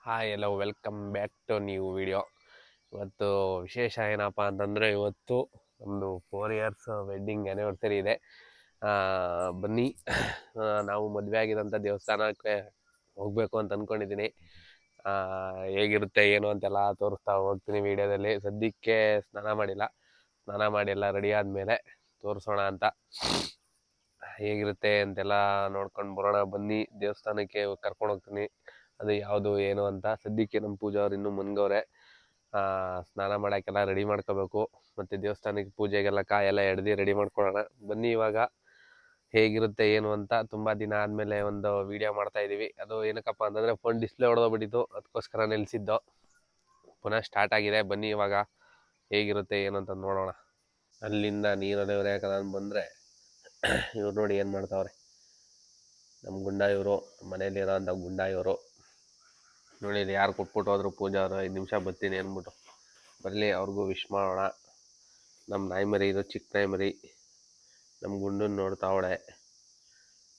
Hi hello welcome back to new video. ಇವತ್ತು ವಿಶೇಷ ಏನಪ್ಪ ಅಂತಂದರೆ ಇವತ್ತು ನಮ್ಮದು 4 ಇಯರ್ಸ್ ವೆಡ್ಡಿಂಗ್ ಆ್ಯನಿವರ್ಸರಿ ಇದೆ. ಬನ್ನಿ, ನಾವು ಮದುವೆ ಆಗಿರೋಂಥ ದೇವಸ್ಥಾನಕ್ಕೆ ಹೋಗಬೇಕು ಅಂತ ಅಂದ್ಕೊಂಡಿದ್ದೀನಿ. ಹೇಗಿರುತ್ತೆ ಏನು ಅಂತೆಲ್ಲ ತೋರಿಸ್ತಾ ಹೋಗ್ತೀನಿ ವೀಡಿಯೋದಲ್ಲಿ. ಸದ್ಯಕ್ಕೆ ಸ್ನಾನ ಮಾಡಿ ಎಲ್ಲ ರೆಡಿ ಆದಮೇಲೆ ತೋರಿಸೋಣ ಅಂತ. ಹೇಗಿರುತ್ತೆ ಅಂತೆಲ್ಲ ನೋಡ್ಕೊಂಡು ಬರೋಣ. ಬನ್ನಿ, ದೇವಸ್ಥಾನಕ್ಕೆ ಕರ್ಕೊಂಡು ಹೋಗ್ತೀನಿ. ಅದು ಯಾವುದು ಏನು ಅಂತ. ಸದ್ಯಕ್ಕೆ ನಮ್ಮ ಪೂಜಾ ಅವ್ರು ಇನ್ನೂ ಮನ್ಗವ್ರೆ. ಸ್ನಾನ ಮಾಡೋಕ್ಕೆಲ್ಲ ರೆಡಿ ಮಾಡ್ಕೋಬೇಕು, ಮತ್ತು ದೇವಸ್ಥಾನಕ್ಕೆ ಪೂಜೆಗೆಲ್ಲ ಕಾಯೆಲ್ಲ ಎಡ್ದು ರೆಡಿ ಮಾಡ್ಕೊಳ್ಳೋಣ. ಬನ್ನಿ, ಇವಾಗ ಹೇಗಿರುತ್ತೆ ಏನು ಅಂತ. ತುಂಬ ದಿನ ಆದಮೇಲೆ ಒಂದು ವೀಡಿಯೋ ಮಾಡ್ತಾಯಿದ್ದೀವಿ. ಅದು ಏನಕ್ಕಪ್ಪ ಅಂತಂದರೆ ಫೋನ್ ಡಿಸ್ಪ್ಲೇ ಹೊಡೆದೋಗ್ಬಿಟ್ಟಿತ್ತು, ಅದಕ್ಕೋಸ್ಕರ ನಿಲ್ಲಿಸಿದ್ದು. ಪುನಃ ಸ್ಟಾರ್ಟ್ ಆಗಿದೆ. ಬನ್ನಿ, ಇವಾಗ ಹೇಗಿರುತ್ತೆ ಏನು ಅಂತ ನೋಡೋಣ. ಅಲ್ಲಿಂದ ನೀರಲ್ಲಿ ಹೊರೆಯಾಕಲ್ಲ ಬಂದರೆ ಇವ್ರು ನೋಡಿ ಏನು ಮಾಡ್ತಾವ್ರೆ. ನಮ್ಮ ಗುಂಡ ಇವರು, ಮನೇಲಿರೋ ಅಂಥ ಗುಂಡ ಇವರು ನೋಡಿ. ಇಲ್ಲಿ ಯಾರು ಕೊಟ್ಬಿಟ್ಟು ಹೋದ್ರು ಪೂಜಾ ಅವರು 5 ನಿಮಿಷ ಬರ್ತೀನಿ ಅಂದ್ಬಿಟ್ಟು. ಬರಲಿ, ಅವ್ರಿಗೂ ವಿಶ್ ಮಾಡೋಣ. ನಮ್ಮ ನಾಯಿ ಮರಿ, ಇದು ಚಿಕ್ಕ ನಾಯಿ ಮರಿ ನಮ್ಮ ಗುಂಡನ್ನ ನೋಡ್ತಾವಳೆ.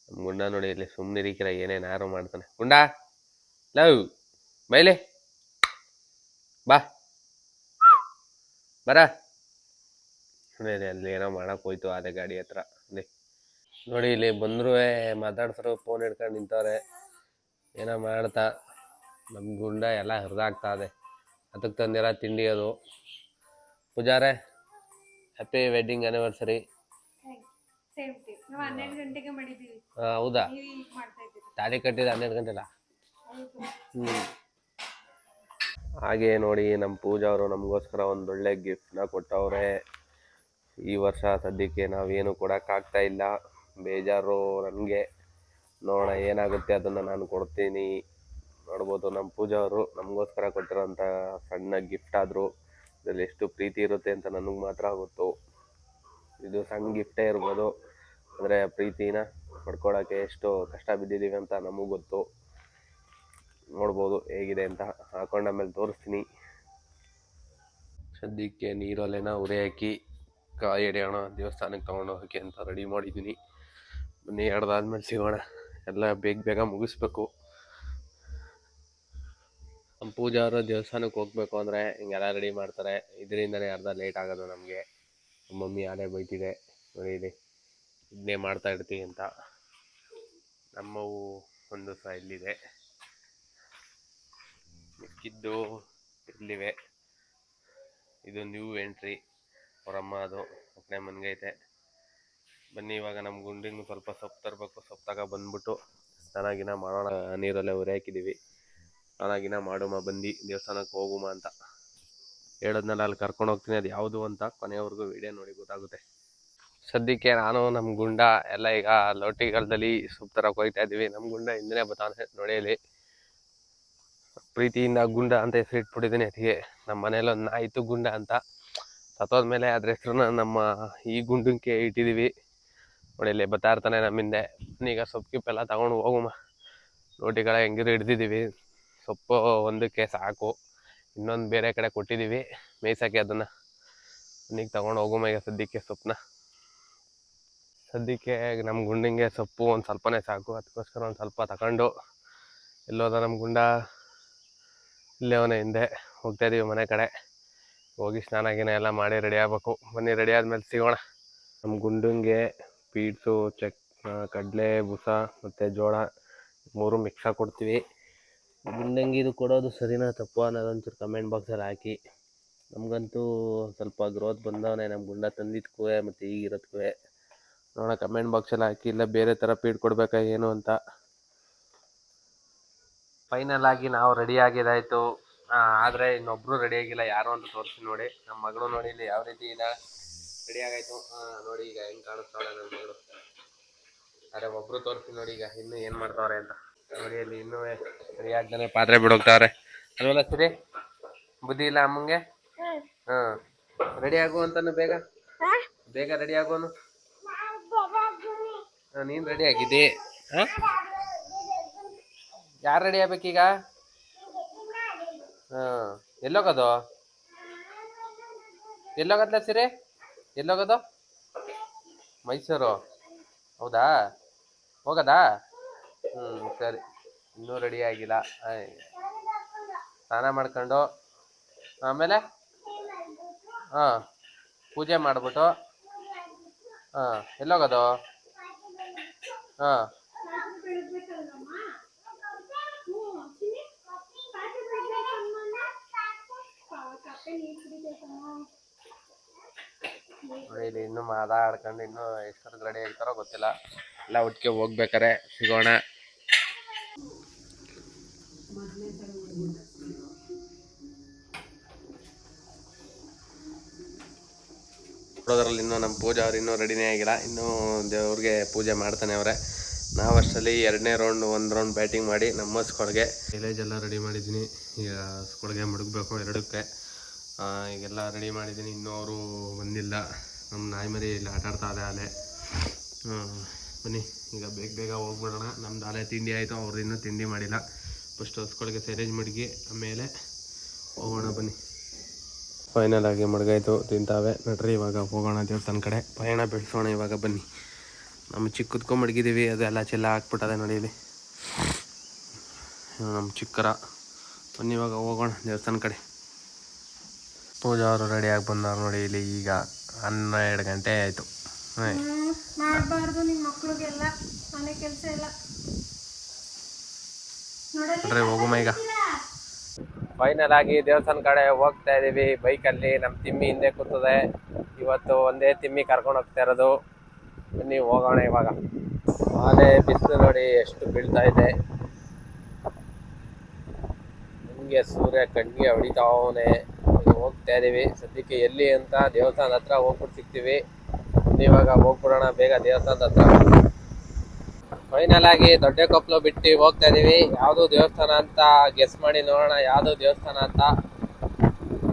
ನಮ್ಮ ಗುಂಡ ನೋಡಿ ಇಲ್ಲಿ ಸುಮ್ಮನೆ ಇರಿಕಿರ, ಏನೇನು ಯಾರು ಮಾಡ್ತಾನೆ. ಗುಂಡ ಲವ್ ಬೈಲೆ ಬಾ ಬರ ನೋಡಿ. ಅಲ್ಲಿ ಏನೋ ಮಾಡಕ್ಕೆ ಹೋಯ್ತು ಅದೇ ಗಾಡಿ ಹತ್ರ. ನೋಡಿ ಇಲ್ಲಿ ಬಂದರೂ ಮಾತಾಡ್ಸರು, ಫೋನ್ ಹಿಡ್ಕೊಂಡು ನಿಂತವ್ರೆ, ಏನೋ ಮಾಡ್ತಾ. ನಮ್ಮ ಗುಂಡ ಎಲ್ಲ ಹರಿದಾಗ್ತಾ ಇದೆ. ಅದಕ್ಕೆ ತಂದಿರೋ ತಿಂಡಿ ಅದು. ಪೂಜಾರೆ, ಹ್ಯಾಪಿ ವೆಡ್ಡಿಂಗ್ ಆ್ಯನಿವರ್ಸರಿ. ಹೌದಾ? ತಾಳಿ ಕಟ್ಟಿದ 12 ಗಂಟೆಲ್ಲ. ಹಾಗೆ ನೋಡಿ, ನಮ್ಮ ಪೂಜಾ ಅವರು ನಮಗೋಸ್ಕರ ಒಂದೊಳ್ಳೆ ಗಿಫ್ಟ್ನ ಕೊಟ್ಟವ್ರೆ. ಈ ವರ್ಷ ಸದ್ಯಕ್ಕೆ ನಾವೇನು ಕೊಡೋಕ್ಕಾಗ್ತಾ ಇಲ್ಲ, ಬೇಜಾರು ನನಗೆ. ನೋಡೋಣ ಏನಾಗುತ್ತೆ, ಅದನ್ನು ನಾನು ಕೊಡ್ತೀನಿ. ನೋಡ್ಬೋದು, ನಮ್ಮ ಪೂಜಾ ಅವರು ನಮಗೋಸ್ಕರ ಕೊಟ್ಟಿರೋಂಥ ಸಣ್ಣ ಗಿಫ್ಟ್ ಆದರೂ ಇದರಲ್ಲಿ ಎಷ್ಟು ಪ್ರೀತಿ ಇರುತ್ತೆ ಅಂತ ನನಗೆ ಮಾತ್ರ ಗೊತ್ತು. ಇದು ಸಣ್ಣ ಗಿಫ್ಟೇ ಇರ್ಬೋದು, ಅಂದರೆ ಪ್ರೀತಿನ ಪಡ್ಕೊಳ್ಳೋಕ್ಕೆ ಎಷ್ಟು ಕಷ್ಟ ಬಿದ್ದಿದ್ದೀವಿ ಅಂತ ನಮಗೂ ಗೊತ್ತು. ನೋಡ್ಬೋದು ಹೇಗಿದೆ ಅಂತ. ಹಾಕೊಂಡು ಆಮೇಲೆ ತೋರಿಸ್ತೀನಿ. ಸದ್ಯಕ್ಕೆ ನೀರಲ್ಲೇನ ಉರಿ ಹಾಕಿ ಕಾಯಿ ಎಡೆಯೋಣ, ದೇವಸ್ಥಾನಕ್ಕೆ ತೊಗೊಂಡು ಹೋಗೋಕ್ಕೆ ಅಂತ ರೆಡಿ ಮಾಡಿದ್ದೀನಿ. ಬನ್ನಿ, ಎಡ್ದಾದ್ಮೇಲೆ ಸಿಗೋಣ. ಎಲ್ಲ ಬೇಗ ಮುಗಿಸ್ಬೇಕು. ನಮ್ಮ ಪೂಜಾ ಅವರು ದೇವಸ್ಥಾನಕ್ಕೆ ಹೋಗ್ಬೇಕು ಅಂದರೆ ಹಿಂಗೆಲ್ಲ ರೆಡಿ ಮಾಡ್ತಾರೆ. ಇದರಿಂದನೇ ಅರ್ಧ ಲೇಟ್ ಆಗೋದು ನಮಗೆ. ನಮ್ಮ ಮಮ್ಮಿ ಆಲೇ ಬೈತಿದೆ ನೋಡಿ, ಇಲ್ಲಿ ಇದನ್ನೇ ಮಾಡ್ತಾ ಇರ್ತೀವಿ ಅಂತ. ನಮ್ಮವು ಒಂದು ಸಹ ಇಲ್ಲಿದೆ, ಮಿಕ್ಕಿದ್ದು ಇಲ್ಲಿವೆ. ಇದು ನ್ಯೂ ಎಂಟ್ರಿ, ಅವರಮ್ಮ ಅದು ಅಕ್ಕನೆ ಮನ್ಗೈತೆ. ಬನ್ನಿ, ಇವಾಗ ನಮ್ಮ ಗುಂಡಿನ ಸ್ವಲ್ಪ ಸೊಪ್ಪು ತರಬೇಕು. ಸೊಪ್ಪು ಬಂದ್ಬಿಟ್ಟು ಸ್ನಾನ ಮಾಡೋಣ. ನೀರಲ್ಲೇ ಉರಿ ಹಾಕಿದ್ದೀವಿ. ಸ್ನಾನ ಮಾಡುಮ, ಬಂದು ದೇವಸ್ಥಾನಕ್ಕೆ ಹೋಗುಮ ಅಂತ ಹೇಳೋದ್ನೆಲ್ಲ ಅಲ್ಲಿ ಕರ್ಕೊಂಡು ಹೋಗ್ತೀನಿ. ಅದು ಯಾವುದು ಅಂತ ಕೊನೆಯವರೆಗೂ ವಿಡಿಯೋ ನೋಡಿ ಗೊತ್ತಾಗುತ್ತೆ. ಸದ್ಯಕ್ಕೆ ನಾನು ನಮ್ಮ ಗುಂಡ ಎಲ್ಲ ಈಗ ಲೋಟಿಗಾಲದಲ್ಲಿ ಸೊಪ್ಪು ತರಕ್ಕೆ ಹೋಗ್ತಾ ಇದ್ದೀವಿ. ನಮ್ಮ ಗುಂಡ ಹಿಂದೆ ಬರ್ತಾನೆ ನೋಡಿಯಲ್ಲಿ. ಪ್ರೀತಿಯಿಂದ ಗುಂಡ ಅಂತ ಹೆಸರು ಇಟ್ಬಿಟ್ಟಿದ್ದೀನಿ ಅದಕ್ಕೆ. ನಮ್ಮ ಮನೇಲಿ ಒಂದು ನಾಯಿತು ಗುಂಡ ಅಂತ, ಸತ್ತೋದ್ಮೇಲೆ ಅದ್ರ ಹೆಸರನ್ನ ನಮ್ಮ ಈ ಗುಂಡಕ್ಕೆ ಇಟ್ಟಿದ್ದೀವಿ. ನೋಡಿ ಇಲ್ಲಿ ಬರ್ತಾ ಇರ್ತಾನೆ ನಮ್ಮಿಂದೆ. ಈಗ ಸೊಪ್ಪು ಗಿಪ್ಪೆಲ್ಲ ತಗೊಂಡು ಹೋಗುಮ. ಲೋಟಿಗಳ ಹೆಂಗಿದ್ರು ಹಿಡ್ದಿದ್ದೀವಿ, ಸೊಪ್ಪು ಒಂದಕ್ಕೆ ಸಾಕು. ಇನ್ನೊಂದು ಬೇರೆ ಕಡೆ ಕೊಟ್ಟಿದ್ದೀವಿ ಮೇಯ್ಸೋಕ್ಕೆ. ಅದನ್ನು ಈಗ ತಗೊಂಡು ಹೋಗುಮ. ಈಗ ಸದ್ಯಕ್ಕೆ ಸದ್ಯಕ್ಕೆ ನಮ್ಮ ಗುಂಡಿಗೆ ಸೊಪ್ಪು ಒಂದು ಸ್ವಲ್ಪನೇ ಸಾಕು. ಅದಕ್ಕೋಸ್ಕರ ಒಂದು ಸ್ವಲ್ಪ ತಗೊಂಡು ಎಲ್ಲೋದ ನಮ್ಮ ಗುಂಡ, ಇಲ್ಲೇ ಅವನೇ ಹಿಂದೆ ಹೋಗ್ತಾಯಿದ್ದೀವಿ ಮನೆ ಕಡೆ. ಹೋಗಿ ಸ್ನಾನ ಎಲ್ಲ ಮಾಡಿ ರೆಡಿ ಆಗಬೇಕು. ಬನ್ನಿ, ರೆಡಿ ಆದಮೇಲೆ ಸಿಗೋಣ. ನಮ್ಮ ಗುಂಡಂಗೆ ಪೀಡ್ಸು, ಕಡಲೆ, ಬೂಸ ಮತ್ತು ಜೋಳ 3 ಮಿಕ್ಸಾಗಿ ಕೊಡ್ತೀವಿ. ಗುಂಡಂಗೆ ಇದು ಕೊಡೋದು ಸರಿನಾ ತಪ್ಪು ಅನ್ನೋದೊಂಚೂರು ಕಮೆಂಟ್ ಬಾಕ್ಸಲ್ಲಿ ಹಾಕಿ. ನಮಗಂತೂ ಸ್ವಲ್ಪ ಗ್ರೋತ್ ಬಂದವನೇ ನಮ್ಮ ಗುಂಡ ತಂದಿದ್ಕೂ ಮತ್ತು ಈಗಿರೋದಕ್ಕೂ. ನೋಡೋಣ ಕಮೆಂಟ್ ಬಾಕ್ಸಲ್ಲಿ ಹಾಕಿ, ಇಲ್ಲ ಬೇರೆ ಥರ ಫೀಡ್ ಕೊಡಬೇಕಾ ಏನು ಅಂತ. ಫೈನಲ್ ಆಗಿ ನಾವು ರೆಡಿ ಆಗಿದ್ದಾಯಿತು. ಆದರೆ ಇನ್ನೊಬ್ಬರು ರೆಡಿ ಆಗಿಲ್ಲ, ಯಾರು ಅಂತ ತೋರಿಸಿ ನೋಡಿ. ನಮ್ಮ ಮಗಳು ನೋಡಿ ಇಲ್ಲಿ ಯಾವ ರೀತಿ ಇದೆ, ರೆಡಿ ಆಗಾಯಿತು ನೋಡಿ. ಈಗ ಹೆಂಗೆ ಕಾಣಿಸ್ತಾಳೆ ನನ್ನ ಮಗಳು. ಅರೆ ಒಬ್ಬರು ತೋರಿಸಿ ನೋಡಿ ಈಗ ಇನ್ನೂ ಏನು ಮಾಡ್ತಾವ್ರೆ ಅಂತ ನೋಡಿ. ಅಲ್ಲಿ ಇನ್ನೂ ರೆಡಿ ಆಗ್ತಾನೆ ಪಾತ್ರೆ ಬಿಡೋಗ್ತಾವ್ರೆ ಅಲ್ವಲ್ಲ ಸರಿ. ಬುದ್ಧಿ ಇಲ್ಲ ಅಮ್ಮಂಗೆ. ರೆಡಿ ಆಗು ಅಂತಾನು, ಬೇಗ ರೆಡಿ ಆಗೋನು. ನೀನು ರೆಡಿ ಆಗಿದ್ದಿ. ಯಾರು ರೆಡಿ ಆಗ್ಬೇಕೀಗ? ಎಲ್ಲೋಗೋದು? ಎಲ್ಲೋಗತ್ಲ ಸಿರಿ? ಎಲ್ಲೋಗೋದು? ಮೈಸೂರು. ಹೌದಾ, ಹೋಗೋದಾ? ಸರಿ. ಇನ್ನೂ ರೆಡಿ ಆಗಿಲ್ಲ. ಸ್ನಾನ ಮಾಡ್ಕೊಂಡು ಆಮೇಲೆ ಹಾಂ ಪೂಜೆ ಮಾಡಿಬಿಟ್ಟು ಹಾಂ ಎಲ್ಲೋಗೋದು ಹಾಂ ಇಲ್ಲಿ ಇನ್ನೂ ಮಾತಾಡ್ಕೊಂಡು ಇನ್ನೂ ಎಷ್ಟೊತ್ತು ರೆಡಿ ಆಗ್ತಾರೋ ಗೊತ್ತಿಲ್ಲ. ಎಲ್ಲ ಒಟ್ಟಿಗೆ ಹೋಗ್ಬೇಕಾರೆ ಸಿಗೋಣ. ನೋಡೋದ್ರಲ್ಲಿ ಇನ್ನೂ ನಮ್ಮ ಪೂಜೆ ಅವ್ರು ಇನ್ನೂ ರೆಡಿನೇ ಆಗಿಲ್ಲ. ಇನ್ನೂ ದೇವ್ರಿಗೆ ಪೂಜೆ ಮಾಡ್ತಾನೆ ಅವರೇ. ನಾವು ಅಷ್ಟರಲ್ಲಿ 2ನೇ ರೌಂಡ್ 1 ರೌಂಡ್ ಬ್ಯಾಟಿಂಗ್ ಮಾಡಿ ನಮ್ಮ ಸ್ಕೊಳ್ಗೆ ವಿಲೇಜ್ ಎಲ್ಲ ರೆಡಿ ಮಾಡಿದ್ದೀನಿ. ಈಗ ಸ್ಕೊಳ್ಗೆ ಮಡಗಬೇಕು 2ಕ್ಕೆ. ಈಗೆಲ್ಲ ರೆಡಿ ಮಾಡಿದ್ದೀನಿ. ಇನ್ನೂ ಅವರು ಬಂದಿಲ್ಲ. ನಮ್ಮ ನಾಯಿ ಮರಿ ಇಲ್ಲಿ ಆಟಾಡ್ತಾ ಇದೆ ಅಲೆ. ಬನ್ನಿ ಈಗ ಬೇಗ ಬೇಗ ಹೋಗ್ಬಿಡೋಣ. ನಮ್ದು ಅಲೆ ತಿಂಡಿ ಆಯಿತು, ಅವ್ರದ್ದು ಇನ್ನೂ ತಿಂಡಿ ಮಾಡಿಲ್ಲ. ಫಸ್ಟ್ ಹಸ್ಕೊಳ್ಗೆ ಸೈಲೇಜ್ ಮಡಗಿ ಆಮೇಲೆ ಹೋಗೋಣ ಬನ್ನಿ. ಫೈನಲ್ ಆಗಿ ಮಡಗಾಯ್ತು, ತಿಂತಾವೆ. ನಡ್ರಿ ಇವಾಗ ಹೋಗೋಣ ದೇವಸ್ಥಾನ ಕಡೆ, ಪಯಣ ಬೆಳೆಸೋಣ ಇವಾಗ ಬನ್ನಿ. ನಮ್ಮ ಚಿಕ್ಕದ್ಕೊ ಮಡಗಿದ್ದೀವಿ, ಅದೆಲ್ಲ ಚೆಲ್ಲ ಹಾಕ್ಬಿಟ್ಟದೆ ನೋಡಿ ಇಲ್ಲಿ ನಮ್ಮ ಚಿಕ್ಕರ. ಬನ್ನಿ ಇವಾಗ ಹೋಗೋಣ ದೇವಸ್ಥಾನ ಕಡೆ. ಪೂಜಾ ಅವರು ರೆಡಿಯಾಗಿ ಬಂದವ್ರು ನೋಡಿ ಇಲ್ಲಿ. ಈಗ 12 ಗಂಟೆ ಆಯಿತು. ಮಾಡಬಾರ್ದು ನಿಮ್ಮ ಮಕ್ಕಳಿಗೆಲ್ಲ ಮನೆ ಕೆಲಸ ಎಲ್ಲ ನೋಡ್ರಿ ಹೋಗುಮ ಈಗ. ಫೈನಲ್ ಆಗಿ ದೇವಸ್ಥಾನ ಕಡೆ ಹೋಗ್ತಾ ಇದೀವಿ ಬೈಕಲ್ಲಿ. ನಮ್ಮ ತಿಮ್ಮಿ ಹಿಂದೆ ಕೂತದೆ. ಇವತ್ತು ಒಂದೇ ತಿಮ್ಮಿ ಕರ್ಕೊಂಡು ಹೋಗ್ತಾ ಇರೋದು. ಬನ್ನಿ ಹೋಗೋಣ ಇವಾಗ. ಆನೆ ಬಿಸಿಲು ನೋಡಿ ಎಷ್ಟು ಬೀಳ್ತಾ ಇದೆ. ಹಿಂಗೆ ಸೂರ್ಯ ಕಣ್ಣಿಗೆ ಹೊಡಿತಾವನೆ. ಹೋಗ್ತಾ ಇದೀವಿ ಸದ್ಯಕ್ಕೆ. ಎಲ್ಲಿ ಅಂತ ದೇವಸ್ಥಾನದ ಹತ್ರ ಹೋಗ್ಬಿಟ್ಟು ಸಿಗ್ತೀವಿ. ಇವಾಗ ಹೋಗ್ಬಿಡೋಣ ಬೇಗ ದೇವಸ್ಥಾನದ ಹತ್ರ. ಫೈನಲ್ ಆಗಿ ದೊಡ್ಡ ಕೊಪ್ಪಲು ಬಿಟ್ಟು ಹೋಗ್ತಾ ಇದೀವಿ. ಯಾವುದು ದೇವಸ್ಥಾನ ಅಂತ ಗೆಸ್ ಮಾಡಿ ನೋಡೋಣ. ಯಾವುದು ದೇವಸ್ಥಾನ ಅಂತ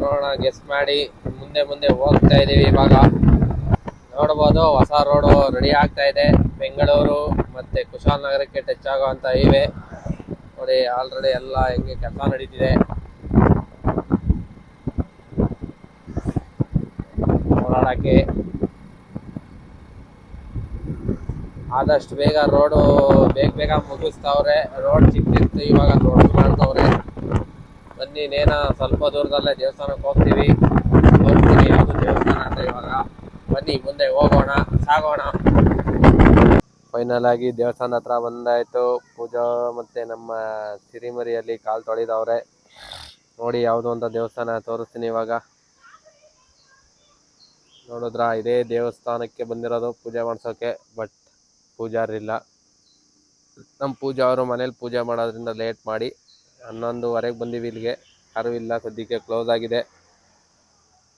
ನೋಡೋಣ, ಗೆಸ್ ಮಾಡಿ ಮುಂದೆ ಮುಂದೆ ಹೋಗ್ತಾ ಇದೀವಿ. ಇವಾಗ ನೋಡ್ಬೋದು ಹೊಸ ರೋಡು ರೆಡಿ ಆಗ್ತಾ ಇದೆ. ಬೆಂಗಳೂರು ಮತ್ತೆ ಕುಶಾಲನಗರಕ್ಕೆ ಟಚ್ ಆಗುವಂತ ಹೈವೇ ನೋಡಿ. ಆಲ್ರೆಡಿ ಎಲ್ಲ ಹೆಂಗೆ ಕೆಲಸ ನಡೀತಿದೆ ಓಡಾಡಕ್ಕೆ. ಆದಷ್ಟು ಬೇಗ ರೋಡು ಬೇಗ ಮುಗಿಸ್ತವ್ರೆ. ರೋಡ್ ಚಿಕ್ಕಿತ್ತು, ಇವಾಗ ದೊಡ್ಡ ಮಾಡ್ತವ್ರೆ. ಬನ್ನಿ ಇನ್ನೇನ ಸ್ವಲ್ಪ ದೂರದಲ್ಲೇ ದೇವಸ್ಥಾನಕ್ಕೆ ಹೋಗ್ತೀವಿ. ಹೋಗ್ತೀವಿ ಯಾವುದು ದೇವಸ್ಥಾನ ಅಂತ ಇವಾಗ. ಬನ್ನಿ ಮುಂದೆ ಹೋಗೋಣ, ಸಾಗೋಣ. ಫೈನಲ್ ಆಗಿ ದೇವಸ್ಥಾನದ ಹತ್ರ ಬಂದಾಯ್ತು. ಪೂಜಾ ಮತ್ತೆ ನಮ್ಮ ಸಿರಿಮರಿಯಲ್ಲಿ ಕಾಲು ತೊಳಿದವ್ರೆ ನೋಡಿ. ಯಾವುದು ಅಂತ ದೇವಸ್ಥಾನ ತೋರಿಸ್ತೀನಿ ಇವಾಗ. ನೋಡಿದ್ರ ಇದೇ ದೇವಸ್ಥಾನಕ್ಕೆ ಬಂದಿರೋದು ಪೂಜೆ ಮಾಡ್ಸೋಕೆ. ಬಟ್ ಪೂಜಾರಿಲ್ಲ. ನಮ್ಮ ಪೂಜಾ ಅವರು ಮನೇಲಿ ಪೂಜೆ ಮಾಡೋದ್ರಿಂದ ಲೇಟ್ ಮಾಡಿ 11:15 ಬಂದೀವಿ ಇಲ್ಲಿಗೆ. ಯಾರೂ ಇಲ್ಲ ಸದ್ಯಕ್ಕೆ, ಕ್ಲೋಸ್ ಆಗಿದೆ.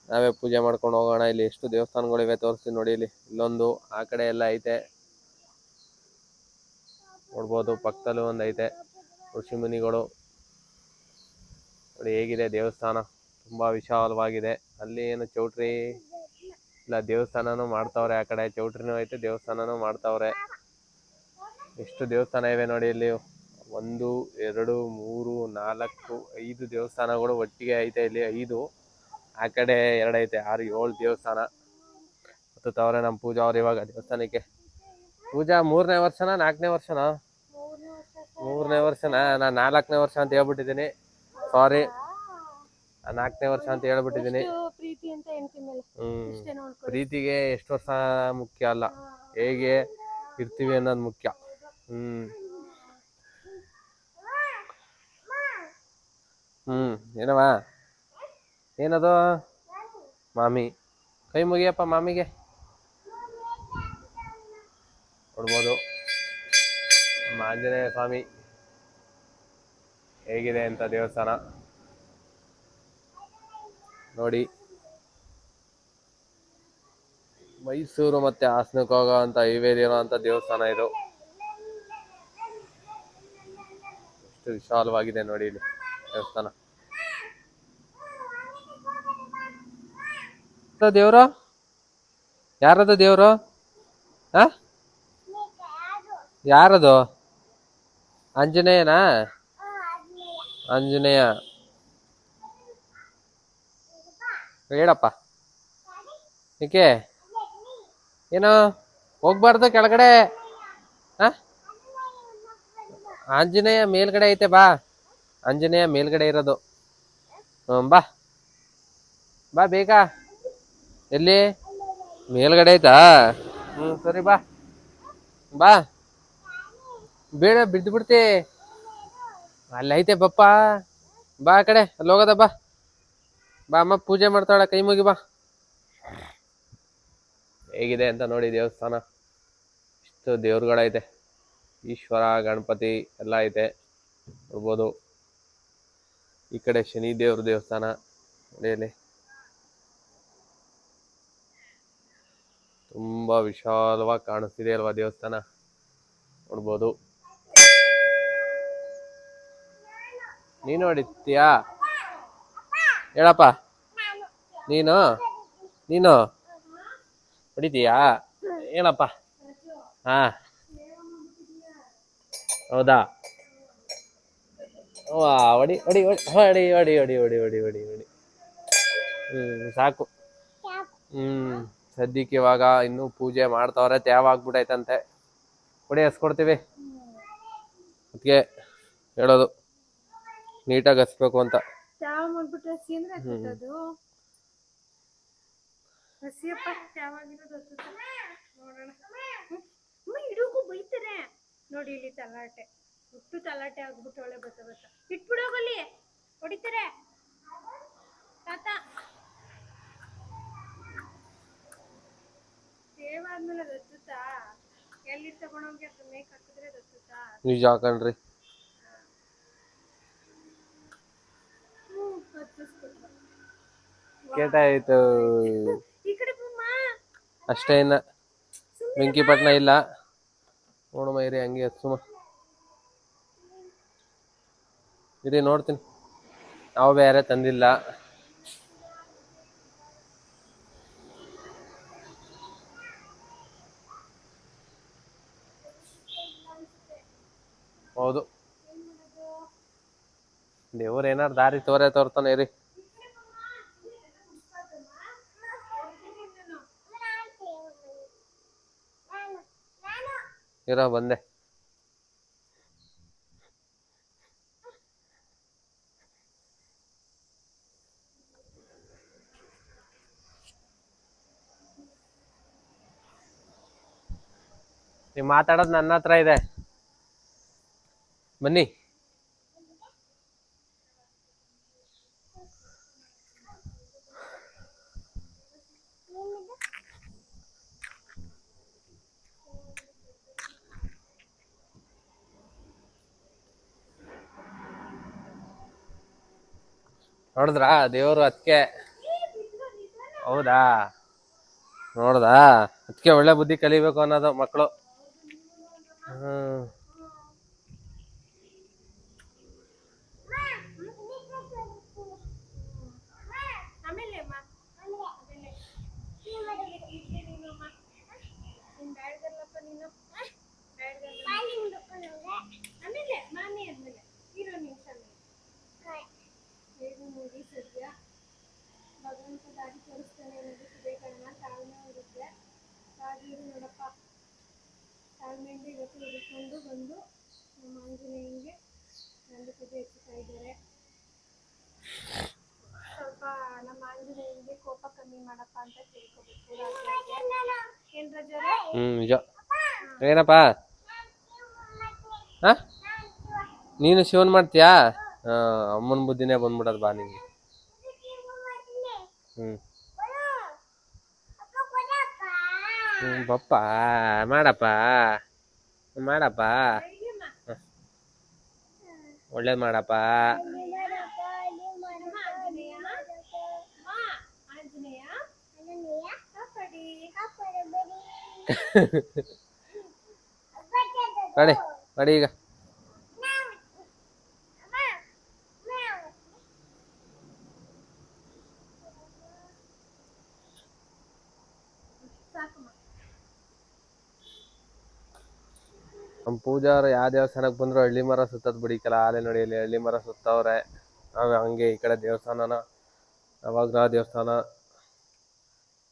ನಾವೇ ಪೂಜೆ ಮಾಡ್ಕೊಂಡು ಹೋಗೋಣ. ಇಲ್ಲಿ ಎಷ್ಟು ದೇವಸ್ಥಾನಗಳಿವೆ ತೋರಿಸ್ತೀನಿ ನೋಡಿ. ಇಲ್ಲಿ ಇಲ್ಲೊಂದು, ಆ ಕಡೆ ಎಲ್ಲ ಐತೆ ನೋಡ್ಬೋದು. ಪಕ್ಕದಲ್ಲೂ ಒಂದು ಐತೆ ಋಷಿ ಮುನಿಗಳು ನೋಡಿ. ಹೇಗಿದೆ ದೇವಸ್ಥಾನ, ತುಂಬಾ ವಿಶಾಲವಾಗಿದೆ. ಅಲ್ಲಿ ಏನು ಚೌಟ್ರಿ ಇಲ್ಲ, ದೇವಸ್ಥಾನನೂ ಮಾಡ್ತಾವ್ರೆ. ಆ ಕಡೆ ಚೌಟ್ರಿನೂ ಐತೆ, ದೇವಸ್ಥಾನನೂ ಮಾಡ್ತಾವ್ರೆ. ಎಷ್ಟು ದೇವಸ್ಥಾನ ಇವೆ ನೋಡಿ ಇಲ್ಲಿ. 1 2 3 4 5 ದೇವಸ್ಥಾನಗಳು ಒಟ್ಟಿಗೆ ಐತೆ ಇಲ್ಲಿ. 5, ಆ ಕಡೆ 2 ಐತೆ. 6 7 ದೇವಸ್ಥಾನ ಹತ್ತುತ್ತವ್ರೆ ನಮ್ಮ ಪೂಜಾ ಅವ್ರು ಇವಾಗ ದೇವಸ್ಥಾನಕ್ಕೆ. ಪೂಜಾ 3ನೇ ವರ್ಷನಾ 4ನೇ ವರ್ಷನಾ? 3ನೇ ವರ್ಷನಾ? ನಾನು 4ನೇ ವರ್ಷ ಅಂತ ಹೇಳ್ಬಿಟ್ಟಿದ್ದೀನಿ. ಸಾರಿ, 4ನೇ ವರ್ಷ ಅಂತ ಹೇಳ್ಬಿಟ್ಟಿದ್ದೀನಿ. ಪ್ರೀತಿಗೆ ಎಷ್ಟು ವರ್ಷ ಮುಖ್ಯ ಅಲ್ಲ, ಹೇಗೆ ಇರ್ತೀವಿ ಅನ್ನೋದು ಮುಖ್ಯ. ಏನವ ಏನದು? ಮಾಮಿ ಕೈ ಮುಗಿಯಪ್ಪ ಮಾಮಿಗೆ. ನೋಡ್ಬೋದು ನಮ್ಮ ಆಂಜನೇಯ ಸ್ವಾಮಿ ಹೇಗಿದೆ ಅಂತ ದೇವಸ್ಥಾನ ನೋಡಿ. ಮೈಸೂರು ಮತ್ತೆ ಹಾಸನಕ್ಕೆ ಹೋಗೋ ಅಂತ ಹೈವೇಲಿ ಇರೋ ಅಂತ ದೇವಸ್ಥಾನ ಇದು. ಎಷ್ಟು ವಿಶಾಲವಾಗಿದೆ ನೋಡಿ ಇಲ್ಲಿ ದೇವಸ್ಥಾನ. ದೇವ್ರು ಯಾರದು? ದೇವ್ರು ಯಾರದು? ಆಂಜನೇಯನಾ? ಆಂಜನೇಯ ಹೇಳಪ್ಪ. ಏಕೆ ಏನೋ ಹೋಗ್ಬಾರ್ದು ಕೆಳಗಡೆ? ಆಂಜನೇಯ ಮೇಲ್ಗಡೆ ಐತೆ ಬಾ. ಆಂಜನೇಯ ಮೇಲ್ಗಡೆ ಇರೋದು. ಬಾ ಬಾ ಬೇಗ. ಎಲ್ಲಿ ಮೇಲ್ಗಡೆ ಆಯ್ತಾ? ಸರಿ ಬಾ ಬಾ. ಬೇಡ ಬಿದ್ದು ಬಿಡ್ತೆ. ಅಲ್ಲಿ ಐತೆ ಬಪ್ಪ. ಬಾ ಆ ಕಡೆ ಅಲ್ಲಿ ಹೋಗದ ಬಾ. ಬಾ ಅಮ್ಮ ಪೂಜೆ ಮಾಡ್ತಾಳ, ಕೈ ಮುಗಿ ಬಾ. ಹೇಗಿದೆ ಅಂತ ನೋಡಿ ದೇವಸ್ಥಾನ. ಇಷ್ಟು ದೇವ್ರುಗಳೈತೆ, ಈಶ್ವರ ಗಣಪತಿ ಎಲ್ಲ ಐತೆ ನೋಡ್ಬೋದು. ಈ ಕಡೆ ಶನಿ ದೇವ್ರ ದೇವಸ್ಥಾನ ನಡೆಯಲಿ. ತುಂಬಾ ವಿಶಾಲವಾಗಿ ಕಾಣಿಸ್ತಿದೆ ಅಲ್ವಾ ದೇವಸ್ಥಾನ, ನೋಡ್ಬೋದು. ನೀನು ಹೊಡಿತೀಯಾ? ಹೇಳಪ್ಪ. ನೀನು ನೀನು ಹೊಡಿತೀಯಾ? ಹೇಳಪ್ಪ. ಹಾ ಹೌದಾ? ಹೊಡಿ ಹೊಡಿ ಹೊಡಿ ಹೊಡಿ ಹೊಡಿ ಹೊಡಿ ಹೊಡಿ ಹೊಡಿ ಹೊಡಿ ಹೊಡಿ. ಸಾಕು. ಸದ್ಯಕ್ಕೆ ಇವಾಗ ಇನ್ನೂ ಪೂಜೆ ಮಾಡ್ತಾವ್ರೆ, ತ್ಯಾವ ಆಗ್ಬಿಟ್ಟೈತಂತೆ. ಕೊಡಿ ಹಸ್ಕೊಡ್ತೀವಿ. ಅದಕ್ಕೆ ಹೇಳೋದು ನೀಟಾಗಿ ಹಸ್ಬೇಕು ಅಂತ. ತ್ಯಾವ ಮಾಡ್ಬಿಟ್ರೆ ಹಸಿ ಅಂದ್ರೆ ಹತ್ತದು. ಹಸಿಯಪ್ಪ ತ್ಯಾವಾಗಿರೋದು ಹತ್ತುತ್ತ ನೋಡೋಣ. ಇಡೋಕು ಬೈತಾರೆ ನೋಡಿ. ಇಲ್ಲಿ ತಲಾಟೆ ಹುಟ್ಟು ತಲಾಟೆ ಆಗ್ಬಿಟ್ಟು ಒಳ್ಳೆ ಬತ್ತ ಇಟ್ಬಿಡೋಗಲ್ಲಿ ಹೊಡಿತಾರೆ ತಾತ. ದೇವಾದ್ಮೇಲೆ ಅದು ಹತ್ತುತ್ತಾ? ಎಲ್ಲಿ ತಗೊಂಡೋಗಿ ಅದ್ರ ಮೇಕ್ ಹಾಕಿದ್ರೆ ಅದು ಹತ್ತುತ್ತಾ? ನಿಜ ಕಣ್ರಿ. ಕೇಟಾಯ್ತು ಅಷ್ಟೇ. ಇನ್ನ ಬೆಂಕಿಪಟ್ಟಣ ಇಲ್ಲ ನೋಡಮ್ಮ ಇರಿ, ಹಂಗೆ ಸುಮ ಇರಿ ನೋಡ್ತೀನಿ. ನಾವು ಬೇರೆ ತಂದಿಲ್ಲ. ಹೌದು, ದೇವ್ರು ಏನಾರು ದಾರಿ ತೋರ್ತಾನೆ ಇರಿ. ಇರೋ ಬಂದೆ. ನೀವು ಮಾತಾಡೋದು ನನ್ನ ಹತ್ರ ಇದೆ, ಬನ್ನಿ. ನೋಡಿದ್ರಾ ದೇವರು? ಅದಕ್ಕೆ ಹೌದಾ? ನೋಡ್ದಾ? ಅದಕ್ಕೆ ಒಳ್ಳೆ ಬುದ್ಧಿ ಕಲಿಬೇಕು ಅನ್ನೋದು ಮಕ್ಕಳು. ಭಗವಂತ ದಾರಿ ತೋರಿಸ್ತಾನೆ ಅನ್ನೋದಕ್ಕೆ ಬೇಕಣ್ಣ ತಾಳ್ಮೆ ಇರುತ್ತೆ. ಹಾಗೆ ನೋಡಪ್ಪ, ತಾಳ್ಮೆಯಿಂದ ಇವತ್ತು ಹುಡುಕೊಂಡು ಬಂದು ನಮ್ಮ ಆಂಜನೇಯನಿಗೆ ನಂದಿ ಪೂಜೆ ಹೆಚ್ಚುತ್ತಾ ಇದ್ದಾರೆ. ಸ್ವಲ್ಪ ನಮ್ಮ ಆಂಜನೇಯನಿಗೆ ಕೋಪ ಕಮ್ಮಿ ಮಾಡಪ್ಪ ಅಂತ ಕೇಳ್ಕೋಬೇಕು. ಏನ್ ರಜರ? ನಿಜ. ಏನಪ್ಪ? ನೀನು ಶಿವನ್ ಮಾಡ್ತೀಯಾ? ಅಮ್ಮನ ಬುದ್ಧಿನೇ ಬಂದ್ಬಿಡೋದು ಬಾ ನಿಂಗೆ. ಬಪ್ಪ ಮಾಡಪ್ಪ ಮಾಡಪ್ಪ, ಒಳ್ಳೇದು ಮಾಡಪ್ಪ. ಮಾಡಿ ಮಾಡಿ ಈಗ. ನಮ್ಮ ಪೂಜಾರು ಯಾವ ದೇವಸ್ಥಾನಕ್ಕೆ ಬಂದ್ರು ಹಳ್ಳಿ ಮರ ಸುತ್ತದ್ ಬಿಡಿಕಲ್ಲ. ಆಲೆ ನೋಡಿಯಲ್ಲಿ ಹಳ್ಳಿ ಮರ ಸುತ್ತವ್ರೆ. ನಾವು ಹಂಗೆ ಈ ಕಡೆ ದೇವಸ್ಥಾನನ ನವಗ್ರಹ ದೇವಸ್ಥಾನ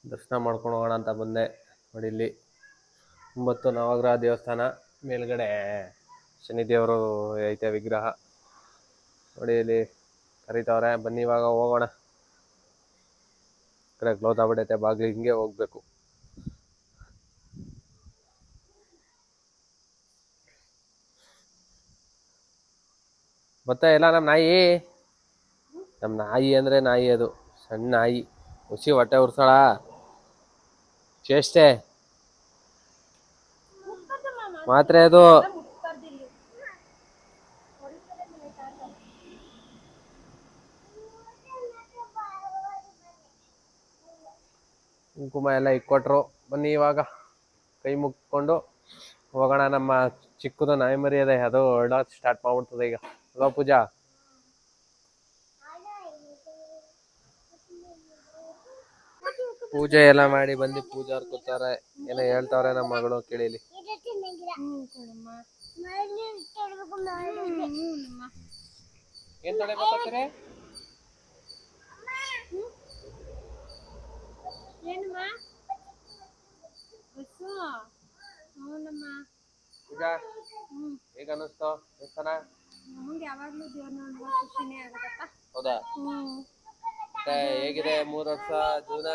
ದರ್ಶನ ಮಾಡ್ಕೊಂಡು ಹೋಗೋಣ ಅಂತ ಬಂದೆ. ನೋಡಿ ಇಲ್ಲಿ 9 ನವಗ್ರಹ ದೇವಸ್ಥಾನ, ಮೇಲ್ಗಡೆ ಶನಿದೇವರು ಐತೆ ವಿಗ್ರಹ. ನೋಡಿ ಇಲ್ಲಿ ಕರೀತವ್ರೆ, ಬನ್ನಿ ಇವಾಗ ಹೋಗೋಣ. ಕಡೆ ಕ್ಲೋಸ್ ಆಗ್ಬಿಟ್ಟೈತೆ ಬಾಗ್ಲು, ಹಿಂಗೆ ಹೋಗ್ಬೇಕು. ಮತ್ತೆ ಎಲ್ಲ ನಮ್ಮ ನಾಯಿ ಅಂದ್ರೆ ನಾಯಿ, ಅದು ಸಣ್ಣ ನಾಯಿ. ಹುಸಿ ಹೊಟ್ಟೆ ಉರ್ಸಳ ಚೇಷ್ಟೆ ಮಾತ್ರೆ ಅದು. ಕುಂಕುಮ ಎಲ್ಲ ಇಕ್ಕೊಟ್ರು. ಬನ್ನಿ ಇವಾಗ ಕೈ ಮುಗ್ಕೊಂಡು ಹೋಗೋಣ. ನಮ್ಮ ಚಿಕ್ಕದು ನಾಯಿ ಮರಿ ಅದೇ, ಅದು ಹೊರಡೋಕೆ ಸ್ಟಾರ್ಟ್ ಮಾಡ್ಬಿಡ್ತದೆ ಈಗ. ಅಲ್ವಾ ಪೂಜಾ? ಪೂಜೆ ಎಲ್ಲ ಮಾಡಿ ಬಂದು ಪೂಜಾ ಅವ್ರು ಕೂತಾರೆ, ಏನೋ ಹೇಳ್ತಾವ್ರೆ ನಮ್ಮ ಮಗಳು, ಕೇಳಿಲಿ. ಏನ್ ತಡೆ ಪೂಜಾ, ಹೇಗ ಅನ್ನಿಸ್ತು ದೇವಸ್ಥಾನ? ನಮ್ಗೆ ಯಾವಾಗ್ಲೂ ದೇವ್ರ ನೋಡುವ ಖುಷಿನೇ ಆಗುತ್ತಪ್ಪ. ಹೌದಾ? ಮತ್ತೆ ಹೇಗಿದೆ 3 ವರ್ಷ ಜೀವನ?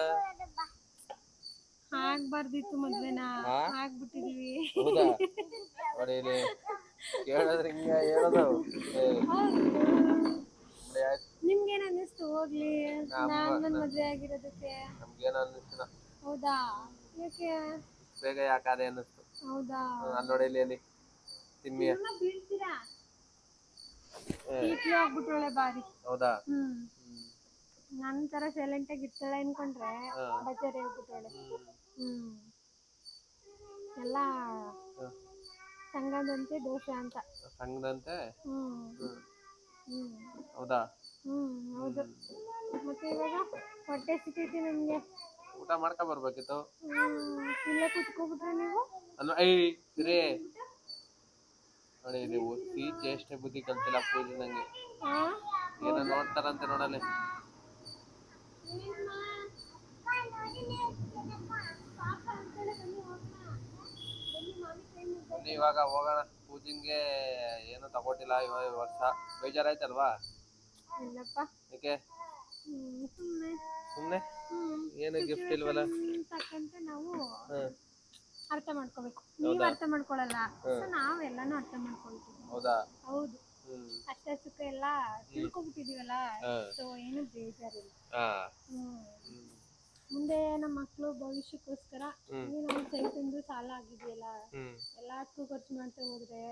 ಆಗ್ಬಾರ್ದಿತ್ತು ಮದ್ವೆನ, ಆಗ್ಬಿಟ್ಟಿದೀವಿ. ಹೌದಾ? ನೋಡಿ ಇಲ್ಲಿ ಕೇಳಿದ್ರೆ ಹಿಂಗೆ ಹೇಳೋದು. ನಿಮ್ಗೇನ್ ಅನ್ನಿಸ್ತು ಹೋಗ್ಲಿ ನನ್ನ ಮದ್ವೆ ಆಗಿರೋದಕ್ಕೆ? ನಮ್ಗೇನು ಅನ್ನಿಸ್ತಿಲ್ಲ. ಹೌದಾ? ಯಾಕೆ ಬೇಗ ಯಾಕಾದೆ ಅನ್ನಿಸ್ತು. ಹೌದಾ? ಅಲ್ಲಿ ನೋಡಿ ಇಲ್ಲಿ ತಿಮ್ಮಿಯ ಬೀಳ್ತೀರಾ ಕೀಟ್ಲು ಆಗ್ಬಿಟ್ಟೊಳೆ ಬಾರಿ. ಹೌದಾ? ನನ್ ತರ ಸೈಲೆಂಟ್ ಆಗಿ ಇರ್ತಾಳೆ ಅನ್ಕೊಂಡ್ರೆ ಬಜಾರಿ ಆಗ್ಬಿಟ್ಟೊಳೆ. ಎಲ್ಲ ಸಂಘದಂತೆ ದೋಷ ಅಂತ. ಸಂಘದಂತೆ? ಹೌದಾ? ಹೌದು. ಮತ್ತೆ ಇವಾಗ ಹೊಟ್ಟೆ ಸಿಕ್ಕೈತಿ ನನ್ಗೆ, ಊಟ ಮಾಡ್ಕೊ ಬರ್ಬೇಕಿತ್ತು. ಇಲ್ಲೇ ಕುತ್ಕೋಬಿಟ್ರೆ ನೀವು? ನೋಡಿ ಇಲ್ಲಿ ಒತ್ತಿ ಚೇಷ್ಟೆ ಬುದ್ಧಿ ಕಲ್ತಿಲ್ಲ ಪೂಜೆ ನಂಗೆ. ಏನೋ ನೋಡ್ತಾರಂತೆ ನೋಡಲ್ಲಿ. ಇವಾಗ ಹೋಗೋಣ. ಪೂಜೆಗೆ ಏನು ತಗೊಟ್ಟಿಲ್ಲ ಇವಾಗ ವರ್ಷ. ಬೇಜಾರಾಯ್ತಲ್ವಾ? ಇಲ್ಲಪ್ಪ. ಯಾಕೆ? ಸುಮ್ಮನೆ ಏನು ಗಿಫ್ಟ್ ಇಲ್ವಲ್ಲ? ತಕ್ಕಂತೆ ನಾವು ಅರ್ಥ ಮಾಡ್ಕೋಬೇಕು. ನೀವ್ ಅರ್ಥ ಮಾಡ್ಕೊಳಲ್ಲ, ನಾವೆಲ್ಲಾನು ಅರ್ಥ ಮಾಡ್ಕೊಳ್ತೀವಿ. ಹೌದಾ? ಹೌದು. ಅಷ್ಟ ಸುಖ ಎಲ್ಲ ತಿಳ್ಕೊಬಿಟ್ಟಿದೀವಲ್ಲ, ಸೊ ಏನು ಬೇಜಾರಿಲ್ಲ. ಮುಂದೆ ನಮ್ಮ ಮಕ್ಳು ಭವಿಷ್ಯಕ್ಕೋಸ್ಕರ ನಾವು ಸೈತಂದು ಸಾಲ ಆಗಿದೆಯಲ್ಲ, ಎಲ್ಲದಕ್ಕೂ ಖರ್ಚು ಮಾಡ್ತಾ ಹೋದ್ರೆ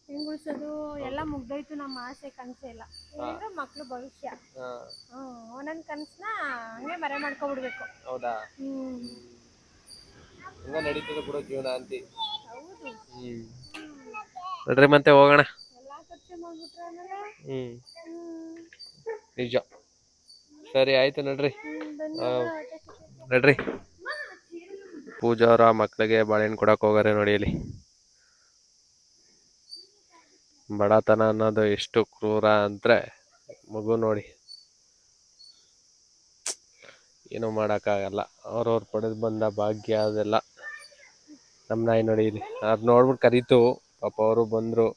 ಹೆಂಗ್ ಉಳ್ಸೋದು? ಎಲ್ಲ ಮುಗ್ದೋಯ್ತು ನಮ್ಮ ಆಸೆ ಕನಸೆ ಎಲ್ಲ. ಏನಂದ್ರೆ ಮಕ್ಳು ಭವಿಷ್ಯ. ಒಂದೊಂದ್ ಕನ್ಸನ್ನ ಹಂಗೆ ಮರೆ ಮಾಡ್ಕೊಬಿಡ್ಬೇಕು. ಹೌದಾ? ಹಿಂಗ ನಡೀತದೆ ಬಿಡು ಜೀವನ ಅಂತಿ. ಹೌದು. ನಡ್ರಿ ಮತ್ತೆ ಹೋಗೋಣ. ಎಲ್ಲಾ ಖರ್ಚು ಮಾಡ್ಬಿಟ್ರೆ ಆಮೇಲೆ ನಿಜ. ಸರಿ ಆಯ್ತು ನಡ್ರಿ. ನಡ್ರಿ. ಪೂಜಾ ಅವರ ಮಕ್ಳಿಗೆ ಬಾಳೆಹಣ್ಣು ಕೊಡಕ್ ಹೋಗಾರೆ ನೋಡಿ ಇಲ್ಲಿ. ಬಡತನ ಅನ್ನೋದು ಎಷ್ಟು ಕ್ರೂರ ಅಂದ್ರೆ ಮಗು ನೋಡಿ, ಏನು ಮಾಡೋಕ್ಕಾಗಲ್ಲ. ಅವ್ರವ್ರು ಪಡೆದು ಬಂದ ಭಾಗ್ಯ ಅದೆಲ್ಲ. ನಮ್ಮ ನಾಯಿ ನೋಡಿ ಇಲ್ಲಿ, ಅದು ನೋಡ್ಬಿಟ್ಟು ಕರೀತು, ಪಾಪ ಅವರು ಬಂದರು.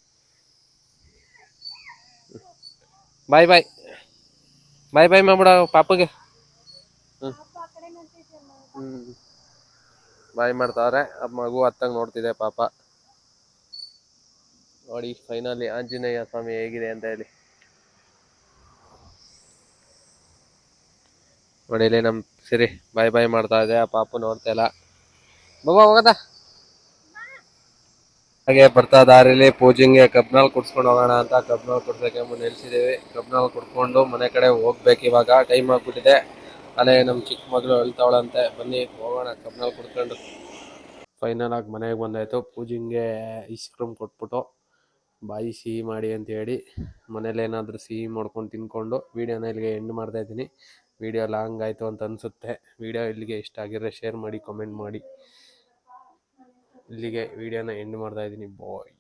ಬಾಯ್ ಬಾಯ್ ಬಾಯ್ ಬಾಯ್ ಮಾಡ್ಬಿಡ ಪಾಪಗೆ. ಬಾಯ್ ಮಾಡ್ತಾವ್ರೆ. ಆ ಮಗು ಹತ್ತಂಗೆ ನೋಡ್ತಿದೆ ಪಾಪ. ನೋಡಿ ಫೈನಲಿ ಆಂಜನೇಯ ಸ್ವಾಮಿ ಹೇಗಿದೆ ಅಂತ ಹೇಳಿ. ನೋಡಿ ಇಲ್ಲಿ ನಮ್ಮ ಸಿರಿ ಬಾಯ್ ಬಾಯ್ ಮಾಡ್ತಾ ಇದೆ, ಆ ಪಾಪು ನೋಡ್ತಾ ಇಲ್ಲ. ಬಾಬಾ ಹೋಗದ. ಹಾಗೆ ಬರ್ತಾ ದಾರಿಲಿ ಪೂಜೆಗೆ ಕಬ್ನಾಲ್ ಕುಡ್ಸ್ಕೊಂಡು ಹೋಗೋಣ ಅಂತ ಕಬ್ನಾಲ್ ಕುಡ್ಸೋಕೆ ಮುಂದೆ ನಿಲ್ಸಿದ್ದೀವಿ. ಕಬ್ನಾಲ್ ಕುಡ್ಕೊಂಡು ಮನೆ ಕಡೆ ಹೋಗ್ಬೇಕು. ಇವಾಗ ಟೈಮ್ ಆಗ್ಬಿಟ್ಟಿದೆ. ಅಲ್ಲೇ ನಮ್ಮ ಚಿಕ್ಕ ಮಗಳು ಹೇಳ್ತಾವಳಂತೆ, ಬನ್ನಿ ಹೋಗೋಣ ಕಬ್ನಾಲ್ ಕುಡ್ಕೊಂಡು. ಫೈನಲ್ ಆಗಿ ಮನೆಗೆ ಬಂದಾಯಿತು. ಪೂಜೆಗೆ ಐಸ್ ಕ್ರೀಮ್ ಕೊಟ್ಬಿಟ್ಟು ಬಾಯಿ ಸಿಹಿ ಮಾಡಿ ಅಂತ ಹೇಳಿ ಮನೇಲಿ ಏನಾದರೂ ಸಿಹಿ ಮಾಡ್ಕೊಂಡು ತಿನ್ಕೊಂಡು ವೀಡಿಯೋನ ಇಲ್ಲಿಗೆ ಎಂಡ್ ಮಾಡ್ತಾಯಿದ್ದೀನಿ. ವೀಡಿಯೋ ಲಾಂಗ್ ಆಯಿತು ಅಂತ ಅನಿಸುತ್ತೆ. ವೀಡಿಯೋ ಇಲ್ಲಿಗೆ ಇಷ್ಟ ಆಗಿದ್ರೆ ಶೇರ್ ಮಾಡಿ, ಕಮೆಂಟ್ ಮಾಡಿ. ಇಲ್ಲಿಗೆ ವಿಡಿಯೋನ ಎಂಡ್ ಮಾಡ್ತಾ ಇದ್ದೀನಿ. ಬಾಯ್.